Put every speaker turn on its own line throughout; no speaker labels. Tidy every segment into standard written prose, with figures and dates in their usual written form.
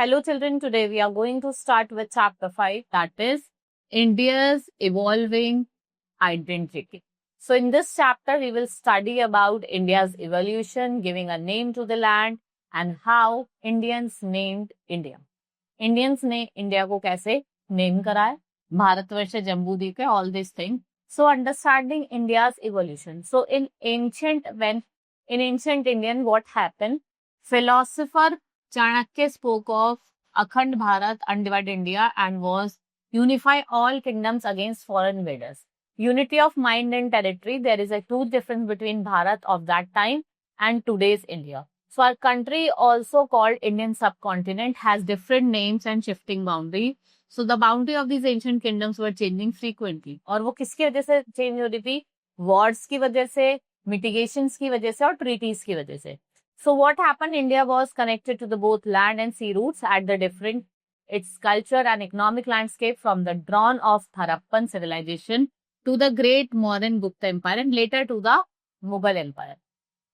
Hello children, today we are going to start with chapter 5, that is India's evolving identity. So in this chapter we will study about India's evolution, giving a name to the land and how Indians named India. Indians ने India को कैसे name करा है, भारतवर्ष जम्बूद्वीप है, all these things. So understanding India's evolution. So in ancient Indian, what happened? Philosopher Chanakya spoke of Akhand Bharat, undivided India, and was unify all kingdoms against foreign invaders. Unity of mind and territory. There is a huge difference between Bharat of that time and today's India. So our country, also called Indian subcontinent, has different names and shifting boundary. So the boundary of these ancient kingdoms were changing frequently. और वो किसकी वजह से change हो रही थी? Wars की वजह से, मिटिगेशंस की वजह से और ट्रीटीज की वजह से. So what happened? India was connected to the both land and sea routes at the different its culture and economic landscape, from the dawn of Harappan civilization to the great modern Gupta Empire and later to the Mughal Empire.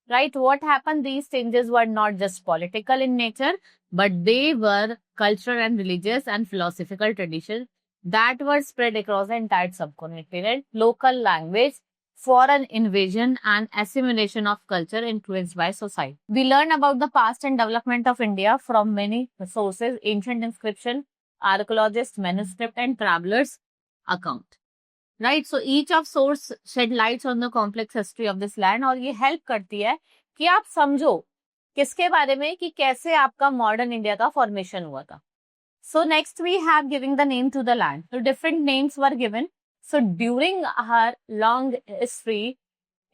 Right? What happened? These changes were not just political in nature, but they were cultural and religious and philosophical traditions that were spread across the entire subcontinent period. Local language, foreign invasion and assimilation of culture influenced by society. We learn about the past and development of India from many sources: ancient inscription, archaeologists, manuscript and travelers' account. Right, so each of source shed lights on the complex history of this land, और ये help करती है कि आप समझो किसके बारे में कि कैसे आपका modern India का formation हुआ था. So next we have giving the name to the land. So different names were given. So during her long history,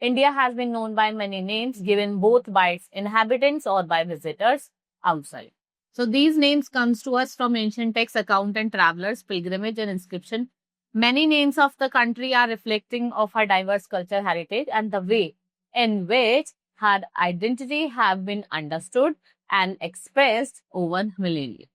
India has been known by many names given both by its inhabitants or by visitors outside. So these names comes to us from ancient texts, account and travelers, pilgrimage and inscription. Many names of the country are reflecting of her diverse culture heritage and the way in which her identity have been understood and expressed over millennia.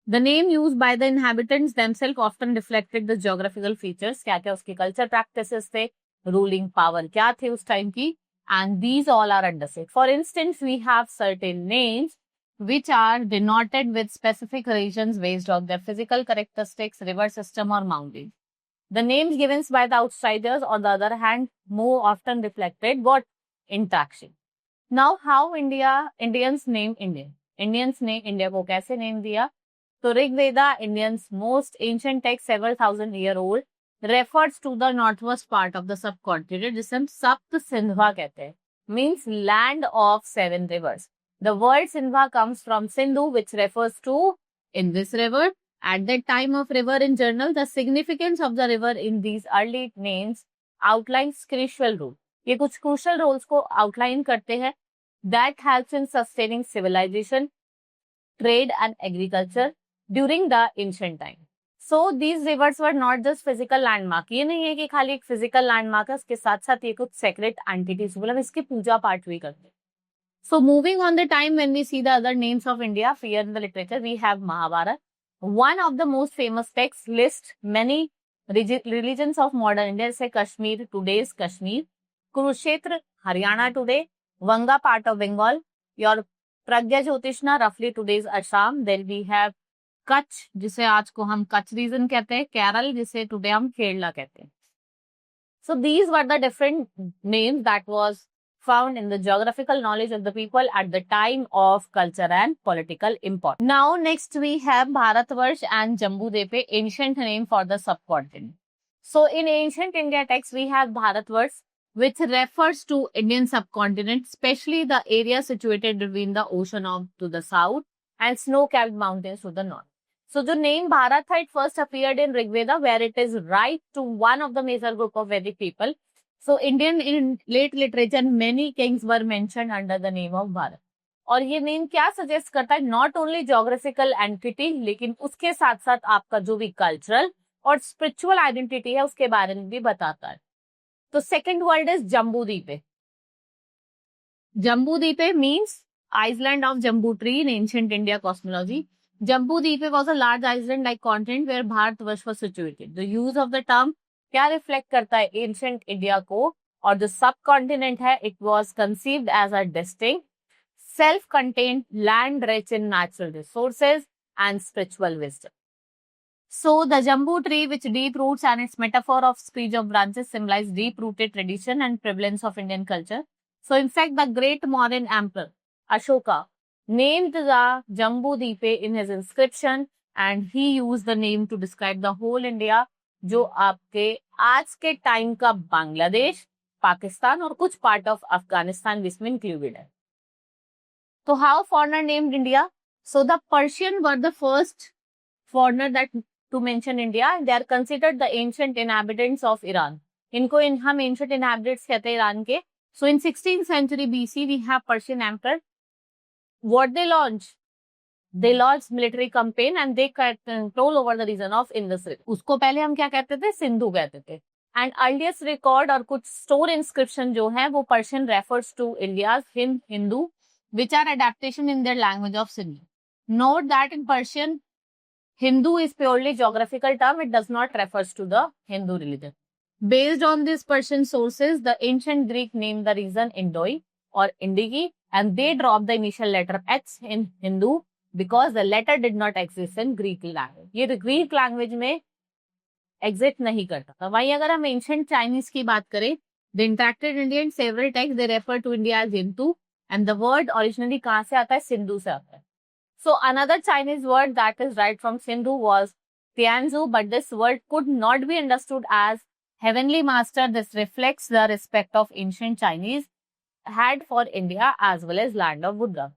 The name used by the inhabitants themselves often reflected the geographical features. क्या क्या उसकी culture practices थे, ruling power क्या थे उस time की, and these all are understood. For instance, we have certain names which are denoted with specific regions based on their physical characteristics, river system or mountains. The names given by the outsiders, on the other hand, more often reflected what? Interaction. Now, how Indians name India? Indians ने India को कैसे name दिया? तो Rig Veda, Indians' most ancient text, several thousand year old, refers to the northwest part of the subcontinent, जिसे हम सप्त सिंधवा कहते हैं, means land of seven rivers. The word Sindhva comes from Sindhu, which refers to in this river. At the time of river in general, the significance of the river in these early names outlines crucial role. ये कुछ crucial roles को outline करते हैं that helps in sustaining civilization, trade and agriculture during the ancient time. So these rivers were not just physical landmark. ये नहीं है कि खाली एक physical landmark है, उसके साथ साथ ये कुछ sacred entities, मतलब इसकी पूजा पाठ भी करते हैं. So moving on the time when we see the other names of India here in the literature, we have Mahabharata. One of the most famous texts lists many religions of modern India, say Kashmir, today's Kashmir, Kurukshetra, Haryana today, Vanga, part of Bengal, your Pragya Jyotishna, roughly today's Assam. Then we have Kutch, जिसे आज को हम Kutch region कहते हैं, Kerala, जिसे today हम Kerala कहते हैं. So these were the different names that was found in the geographical knowledge of the people at the time of culture and political importance. Now next we have Bharatvarsh and Jambudvipa, ancient name for the subcontinent. So in ancient India text we have Bharatvarsh, which refers to Indian subcontinent, especially the area situated between the ocean to the south and snow-capped mountains to the north. So the name Bharat had first appeared in Rig Veda, where it is right to one of the major group of Vedic people. So Indian in late literature, many kings were mentioned under the name of Bharat. और ये name क्या suggest करता है? Not only geographical entity, लेकिन उसके साथ साथ आपका जो भी कल्चरल और स्पिरिचुअल आइडेंटिटी है उसके बारे में भी बताता है. तो second word is Jambudvipa. Jambudvipa means island of Jambu tree in ancient India cosmology. Jambudvipa was a large island-like continent where Bharatvarsh was situated. The use of the term क्या रिफ्लेक्ट करता है एंशिएंट इंडिया को, और जो सब कॉन्टिनेंट है it was conceived as a distinct self-contained, land rich in natural resources and spiritual wisdom. So the Jambu tree, which deep roots and its metaphor of speech of branches symbolize deep-rooted tradition and prevalence of Indian culture. So in fact, the great Mauryan emperor Ashoka named the Jambu Deepe in his inscription, and he used the name to describe the whole India, जो आपके आज के time का बांग्लादेश, पाकिस्तान और कुछ part of Afghanistan इसमें included है. So how foreigner named India? So the Persian were the first foreigner that to mention India. They are considered the ancient inhabitants of Iran. इनको हम ancient inhabitants कहते हैं ईरान के. So in 16th century BC we have Persian emperor. What they launched? They launched military campaign and they control over the region of Indus River. उसको पहले हम क्या कहते थे? सिंधु कहते थे. And earliest record और कुछ store inscription जो है वो Persian refers to India's Hindu, which are adaptation in their language of Sindhu. Note that in Persian, Hindu is purely geographical term. It does not refers to the Hindu religion. Based on these Persian sources, the ancient Greek named the region Indoi or Indigi, and they dropped the initial letter H in Hindu because the letter did not exist in Greek language. ये Greek language में exist नहीं करता था. वहीं अगर हम ancient Chinese की बात करें, the interacted Indian several texts they refer to India as Hindu, and the word originally कहाँ से आता है? सिंधु से आता है. So another Chinese word that is right from Sindhu was Tianzhu, but this word could not be understood as heavenly master. This reflects the respect of ancient Chinese had for India as well as land of Buddha.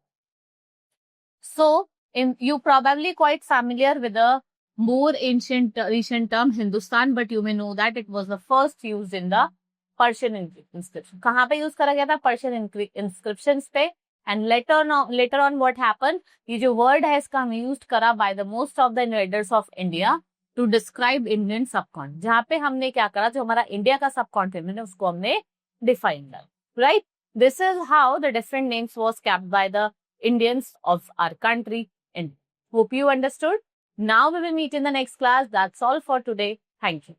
So you probably quite familiar with the more ancient recent term Hindustan, but you may know that it was the first used in the Persian inscription. कहाँ पे use करा गया था? Persian inscriptions पे. And later on what happened? ये जो word है इसका हम used करा by the most of the invaders of India to describe Indian subcontinent. जहाँ पे हमने क्या करा? जो हमारा इंडिया का subcontinent है उसको हमने define करा. Right? This is how the different names was kept by the Indians of our country. And hope you understood. Now we will meet in the next class. That's all for today. Thank you.